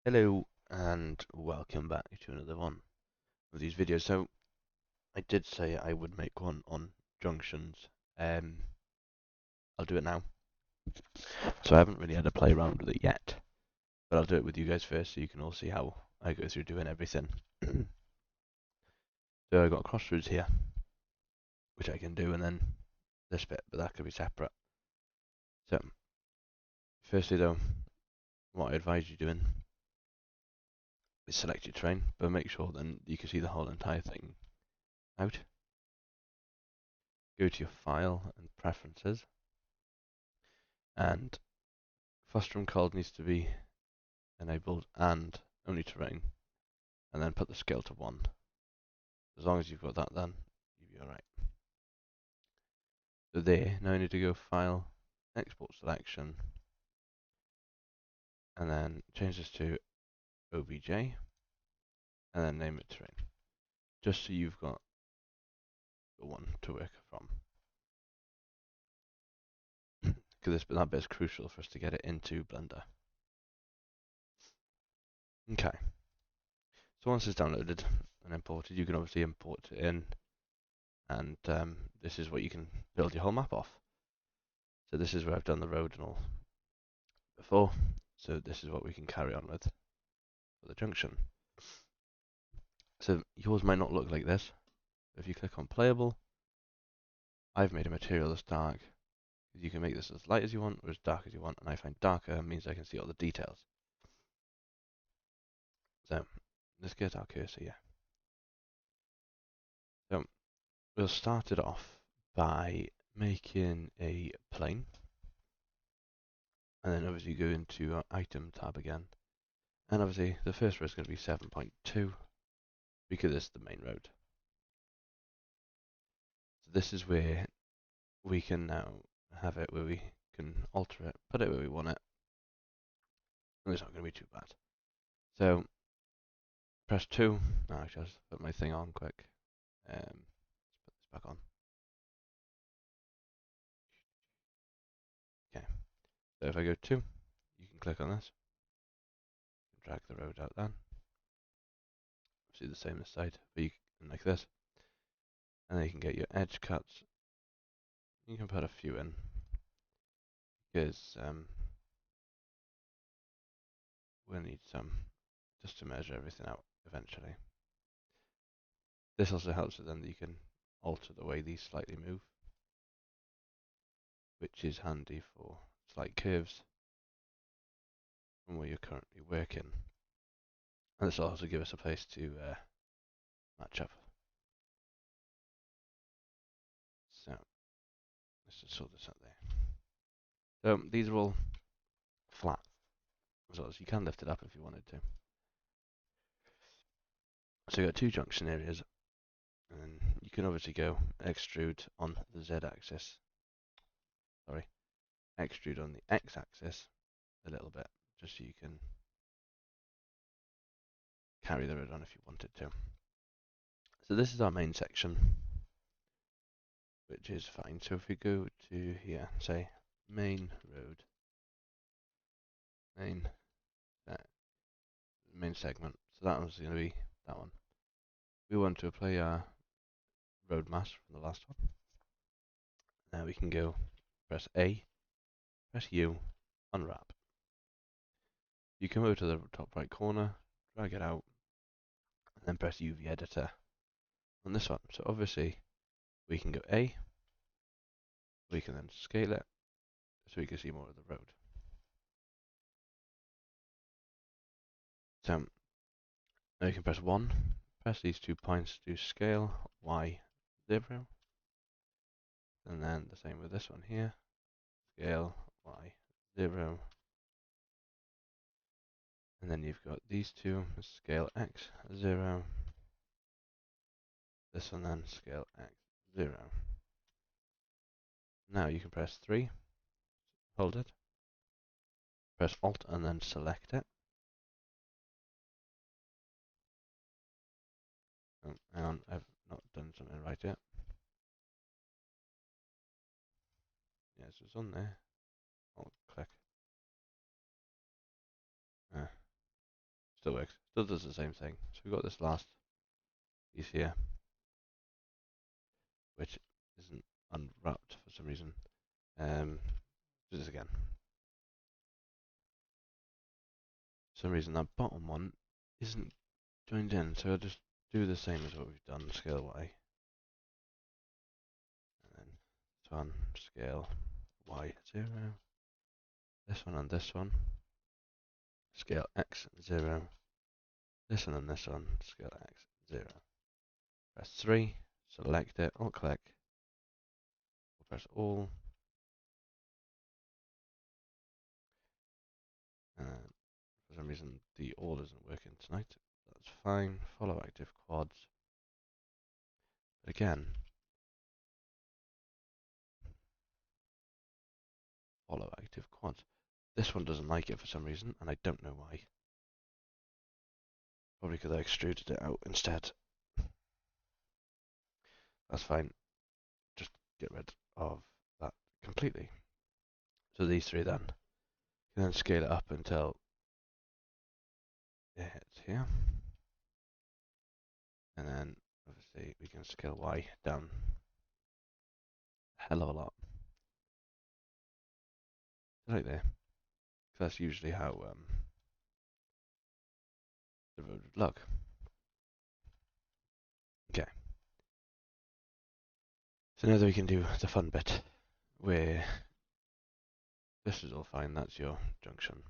Hello and welcome back to another one of these videos. So I did say I would make one on junctions. Um, I'll do it now. So I haven't really had a play around with it yet, but I'll do it with you guys first so you can all see how I go through doing everything. So I've got crossroads here, which I can do, and then this bit, but that could be separate. So firstly though, what I advise you doing is select your train, but make sure then you can see the whole entire thing out. Go to your file and preferences, and Fostering called needs to be enabled and only terrain, and then put the scale to 1. As long as you've got that, then you'll be alright. So there, now I need to go File, Export Selection, and then change this to OBJ, and then name it terrain, just so you've got the one to work from. Because that bit is crucial for us to get it into Blender. Okay, so once it's downloaded and imported, you can obviously import it in, and this is what you can build your whole map off. So this is where I've done the road and all before, so this is what we can carry on with for the junction. So yours might not look like this. If you click on playable, I've made a material that's dark. You can make this as light as you want or as dark as you want, and I find darker means I can see all the details. So let's get our cursor here. So we'll start it off by making a plane, and then obviously go into our item tab again, and obviously the first row is going to be 7.2 because it's the main road. So this is where we can now have it where we can alter it, put it where we want it, and it's not going to be too bad. So press 2. No, actually, I'll just put my thing on quick. Let's put this back on. Okay, so if I go 2, you can click on this, drag the road out then. See the same this side, but you can like this, and then you can get your edge cuts. You can put a few in because we'll need some just to measure everything out eventually. This also helps with then that you can alter the way these slightly move, which is handy for slight curves from where you're currently working. And this will also give us a place to match up. So let's just sort this out there. So these are all flat, as well as you can lift it up if you wanted to. So you've got 2 junction areas, and you can obviously go extrude on the z-axis. Sorry, extrude on the x-axis a little bit, just so you can carry the road on if you wanted to. So this is our main section, which is fine. So if we go to here, say main road, main main segment. So that one's going to be that one. We want to apply our road mask from the last one. Now we can go press A, press U, unwrap. You come over to the top right corner, drag it out, and then press UV editor on this one. So obviously we can go A, we can then scale it so we can see more of the road. So now you can press 1, press these 2 points to scale Y 0, and then the same with this one here, scale Y 0, and then you've got these 2, scale X 0, this one then scale X 0. Now you can press 3, hold it, press Alt and then select it. Oh, hang on, I've not done something right yet. Yes, it's on there. I'll click. Still works. Still does the same thing. So we've got this last piece here, which isn't unwrapped for some reason. Do this again. For some reason that bottom one isn't joined in, so I'll just do the same as what we've done, scale Y. And then this one, scale Y 0. This one and this one, scale X 0. This one and this one, scale X 0. Press 3, select it, alt click, we'll press all, and for some reason the all isn't working tonight. That's fine. Follow active quads. But again, follow active quads. This one doesn't like it for some reason, and I don't know why. Probably because I extruded it out instead. That's fine. Just get rid of that completely. So these three then. You can then scale it up until it hits here. And then obviously we can scale Y down a hell of a lot. Right there. That's usually how the road would look. Okay. So now that we can do the fun bit, where this is all fine, that's your junction.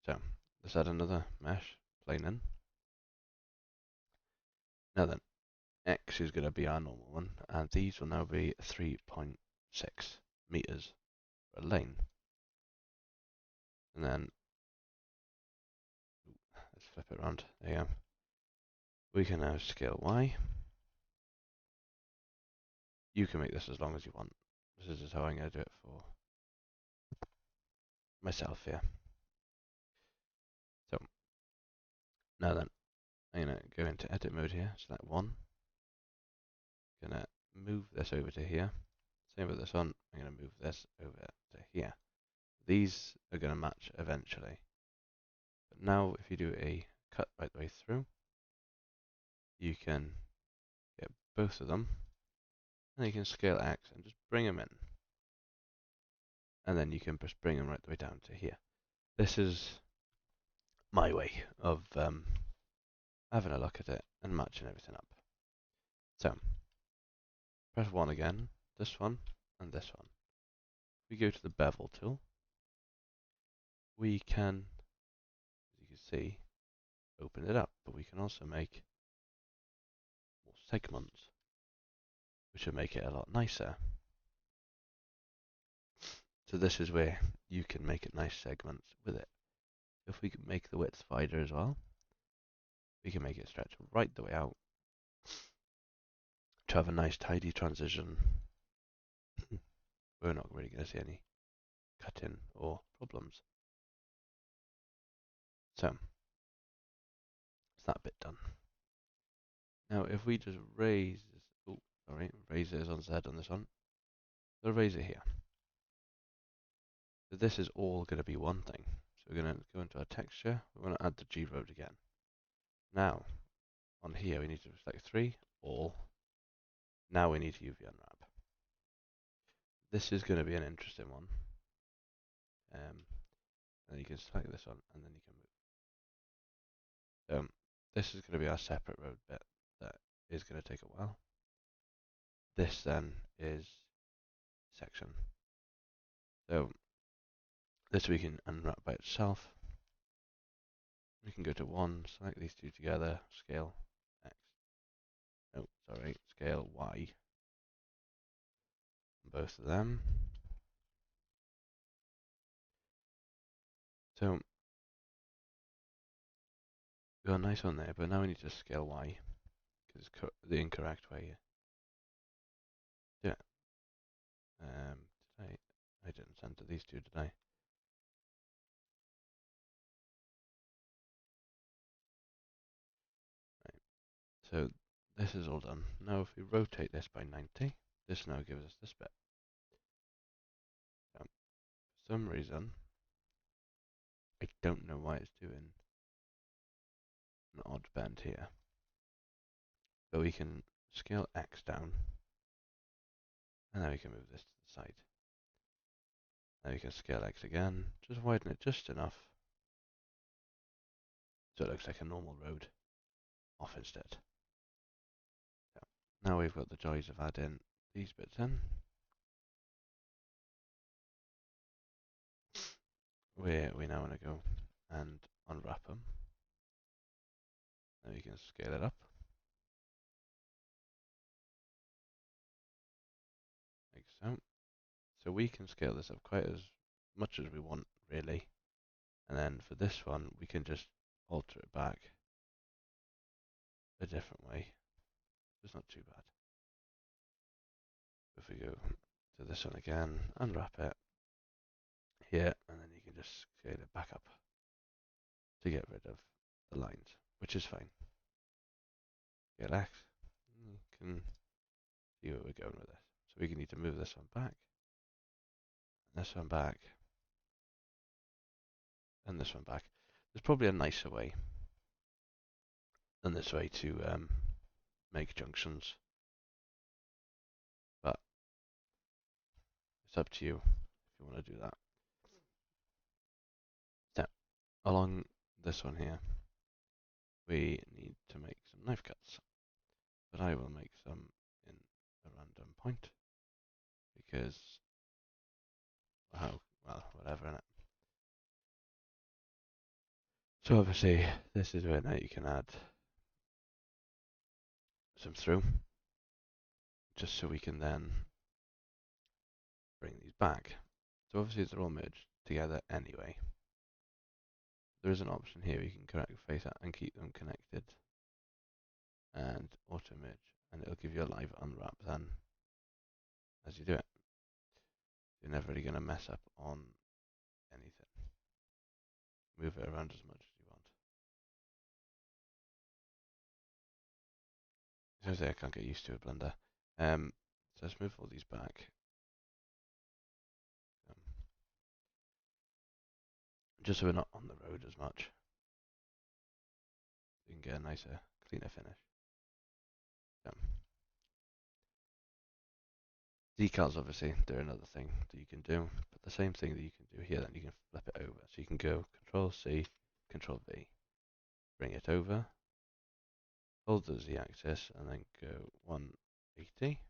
So let's add another mesh plane in. Now then, X is going to be our normal one, and these will now be 3.6 meters per lane. And then, let's flip it around, there you go. We can now scale Y. You can make this as long as you want. This is just how I'm going to do it for myself here. So, now then, I'm going to go into edit mode here, select 1. Going to move this over to here. Same with this one, I'm going to move this over to here. These are going to match eventually. But now if you do a cut right the way through, you can get both of them, and you can scale X and just bring them in. And then you can just bring them right the way down to here. This is my way of having a look at it and matching everything up. So, press 1 again, this one, and this one. If we go to the bevel tool, we can, as you can see, open it up, but we can also make more segments, which will make it a lot nicer. So this is where you can make it nice segments with it. If we can make the width wider as well, we can make it stretch right the way out to have a nice tidy transition. We're not really going to see any cut-in or problems. So, that's that bit done. Now if we just raise this, raise it on Z on this one, we'll raise it here. So this is all going to be one thing. So we're going to go into our texture, we want to add the G road again. Now, on here we need to select 3, all. Now we need to UV unwrap. This is going to be an interesting one. And you can select this one, and then you can move. This is going to be our separate road bit that is going to take a while. This then is section. So this we can unwrap by itself. We can go to 1, select these two together, scale X. Oh, sorry, scale Y. Both of them. So we got a nice one there, but now we need to scale Y because it's the incorrect way. Yeah. I didn't center these two, did I? Right. So this is all done. Now if we rotate this by 90, this now gives us this bit. For some reason, I don't know why it's doing an odd bend here. But we can scale X down, and then we can move this to the side. Then we can scale X again, just widen it just enough so it looks like a normal road off instead. So now we've got the joys of adding these bits in. We now want to go and unwrap them. Then we can scale it up. Like so. So we can scale this up quite as much as we want, really. And then for this one, we can just alter it back a different way. It's not too bad. If we go to this one again, unwrap it here, and then you can just scale it back up to get rid of the lines, which is fine. Scale X, you can see where we're going with this. So we can need to move this one back, and this one back, and this one back. There's probably a nicer way than this way to make junctions, but it's up to you if you want to do that. So along this one here, we need to make some knife cuts, but I will make some in a random point because, well, whatever, innit? So obviously this is where now you can add some through, just so we can then bring these back. So obviously they're all merged together anyway. There is an option here you can correct face out and keep them connected and auto merge, and it'll give you a live unwrap then as you do it. You're never really going to mess up on anything. Move it around as much as you want. Seriously, I can't get used to a blender. So let's move all these back. Just so we're not on the road as much. You can get a nicer, cleaner finish. Decals, obviously, they're another thing that you can do, but the same thing that you can do here, then you can flip it over. So you can go Control C, Control V, bring it over, hold the Z axis, and then go 180.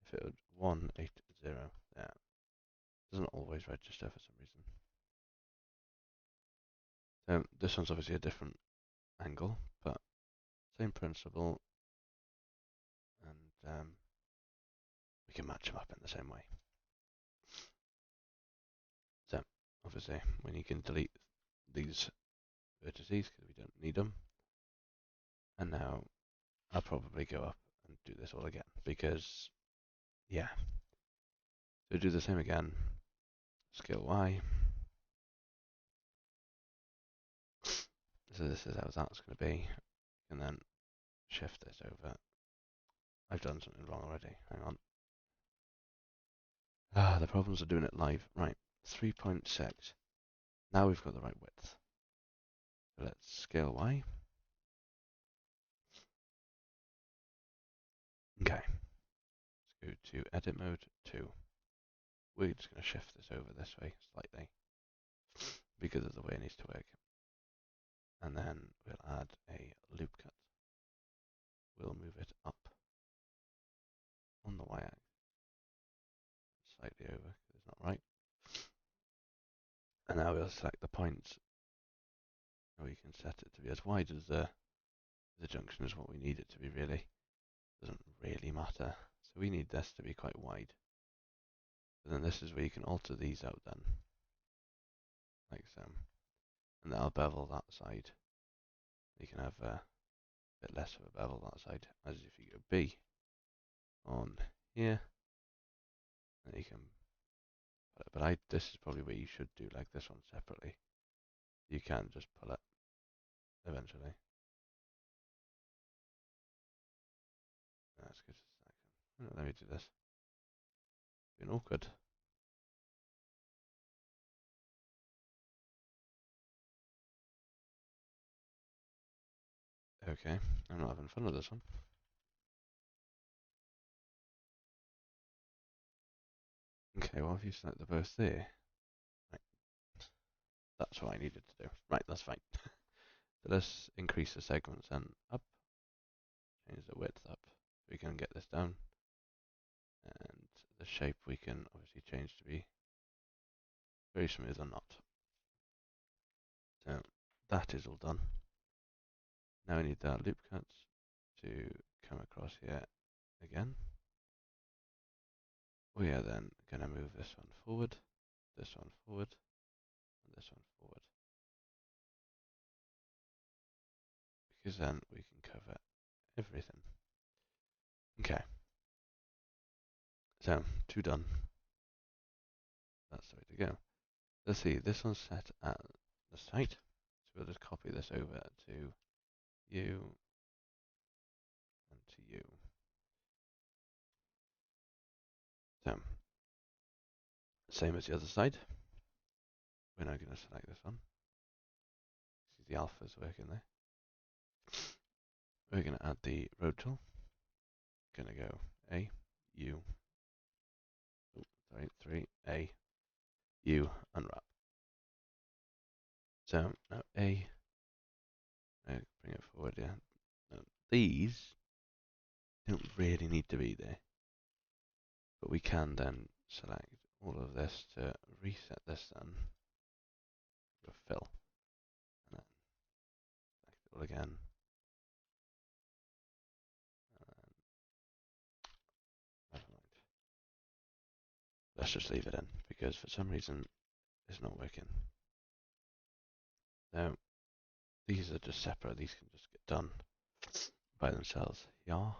If it would 180, yeah, it doesn't always register for some reason. This one's obviously a different angle, but same principle, and we can match them up in the same way. So obviously, when you can delete these vertices because we don't need them, and now I'll probably go up and do this all again because, yeah. So do the same again. Scale Y. So this is how that's going to be, and then shift this over. I've done something wrong already. Hang on. The problems are doing it live. Right, 3.6. Now we've got the right width. So let's scale Y. Okay. Let's go to edit mode 2. We're just going to shift this over this way slightly because of the way it needs to work. And then we'll add a loop cut. We'll move it up on the y-axis, slightly over because it's not right. And now we'll select the points. And we can set it to be as wide as the junction is what we need it to be, really. Doesn't really matter. So we need this to be quite wide. But then this is where you can alter these out then. Like so. And that'll bevel that side. You can have a bit less of a bevel that side. As if you go B on here. And you can put it. But this is probably where you should do like this one separately. You can just pull it eventually. That's good. Let me do this. Being awkward. Okay, I'm not having fun with this one. Okay, well, if you select the both there, right, that's what I needed to do. Right, that's fine. So let's increase the segments and up, change the width up. We can get this down, and the shape we can obviously change to be very smooth or not. So that is all done. Now we need our loop cuts to come across here again. We are then going to move this one forward, and this one forward. Because then we can cover everything. Okay. So, two done. That's the way to go. Let's see, this one's set at the site. So we'll just copy this over to you and to you. So, same as the other side. We're now going to select this one. See the alphas working there. We're going to add the road tool. Going to go A, U, oh, sorry, 3, A, U, unwrap. So, now A, bring it forward, yeah. Now, these don't really need to be there. But we can then select all of this to reset this then. Go fill. And then select it all again. Never mind. Let's just leave it in because for some reason it's not working. Now these are just separate, these can just get done by themselves. Yeah.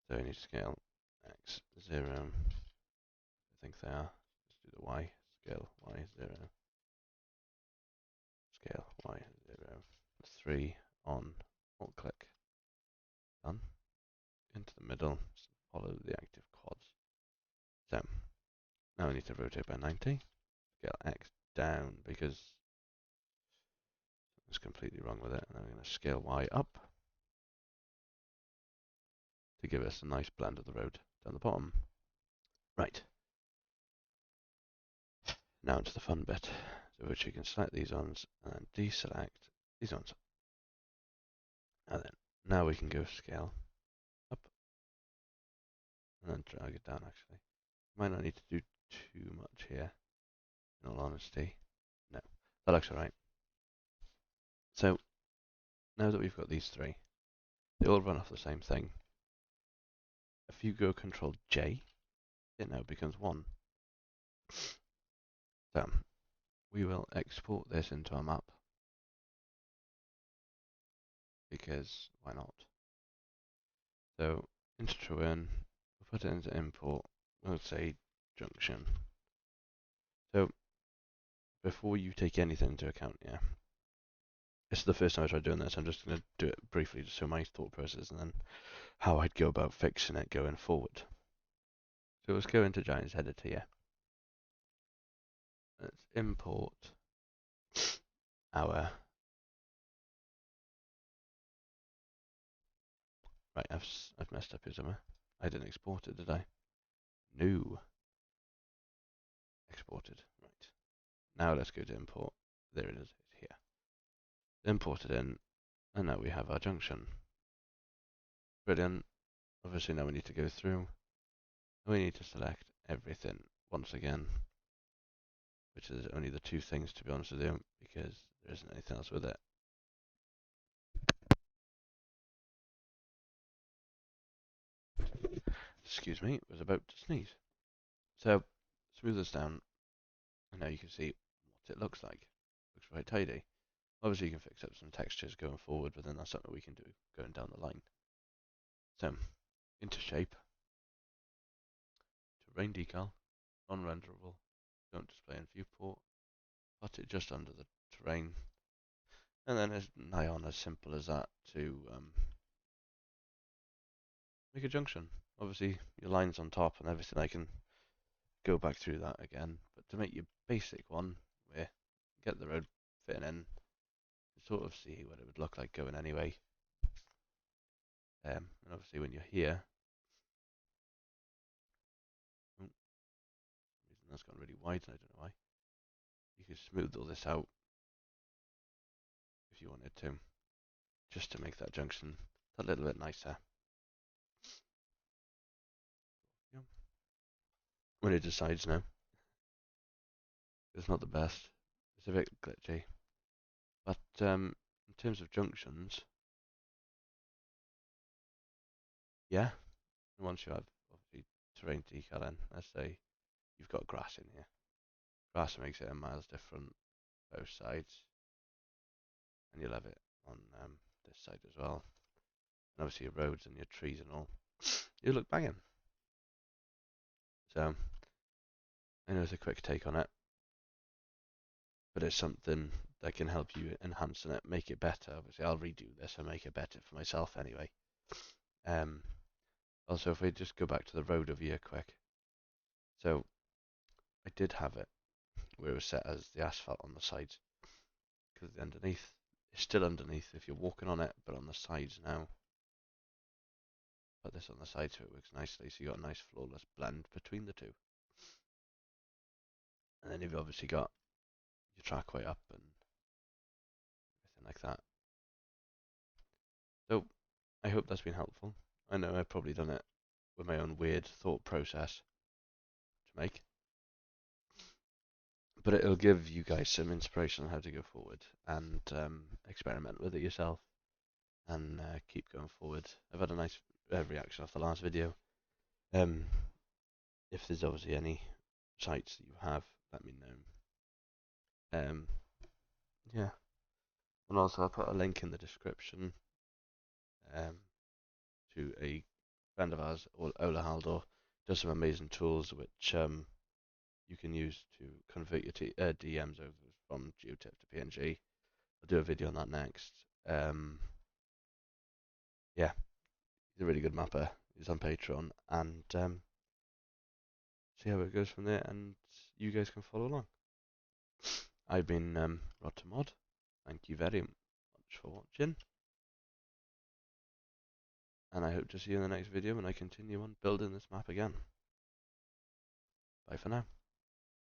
So we need to scale X 0. I think they are. Let's do the Y. Scale Y 0. Scale Y 0. 3 on alt click. Done. Into the middle. Follow the active quads. So now we need to rotate by 90. Scale X down because it's completely wrong with it. And I'm going to scale Y up to give us a nice blend of the road down the bottom. Right. Now into the fun bit, so which you can select these ones and then deselect these ones. And then now we can go scale up and then drag it down actually. Might not need to do too much here, in all honesty. No, that looks alright. So now that we've got these three, they all run off the same thing. If you go Control J, it now becomes 1. So we will export this into our map because why not? So into Tavern, we'll put it into import. We'll say junction. So before you take anything into account, yeah. This is the first time I tried doing this. I'm just going to do it briefly to show my thought process and then how I'd go about fixing it going forward. So let's go into Giants Editor here. Let's import our. Right, I've messed up here somewhere. I didn't export it, did I? No. Exported. Right. Now let's go to import. There it is. It's here. Import it in, and now we have our junction. Brilliant. Obviously now we need to go through. We need to select everything once again, which is only the two things to be honest with you, because there isn't anything else with it. Excuse me, was about to sneeze. So smooth this down, and now you can see what it looks like. Looks quite tidy. Obviously you can fix up some textures going forward, but then that's something we can do going down the line. So into shape, terrain decal, non-renderable, don't display in viewport, put it just under the terrain, and then it's nigh on as simple as that to make a junction. Obviously your lines on top and everything, I can go back through that again, but to make your basic one where you get the road fitting in, it's sort of see what it would look like going anyway. And obviously when you're here, oh, that's gone really wide, and I don't know why. You could smooth all this out if you wanted to, just to make that junction a little bit nicer. Yeah. When it decides now, it's not the best. It's a bit glitchy. But in terms of junctions, yeah, once you have obviously terrain decal in, let's say you've got grass in here. Grass makes it a miles different both sides, and you'll have it on this side as well. And obviously your roads and your trees and all, you look banging. So I know it's a quick take on it, but it's something that can help you enhance it, make it better. Obviously, I'll redo this and make it better for myself anyway. Also, if we just go back to the road over here quick. So I did have it where it was set as the asphalt on the sides, because the underneath is still underneath if you're walking on it, but on the sides now. Put this on the side so it works nicely, so you got a nice flawless blend between the two. And then you've obviously got your trackway up and everything like that. So I hope that's been helpful. I know I've probably done it with my own weird thought process to make, but it'll give you guys some inspiration on how to go forward and experiment with it yourself and keep going forward. I've had a nice reaction off the last video. If there's obviously any sites that you have, let me know. Yeah, and also I'll put a link in the description to a friend of ours, Ola Haldor, does some amazing tools which you can use to convert your DMs over from geotip to PNG. I'll do a video on that next. Yeah, he's a really good mapper. He's on Patreon, and see how it goes from there, and you guys can follow along. I've been Rod to Mod. Thank you very much for watching, and I hope to see you in the next video when I continue on building this map again. Bye for now.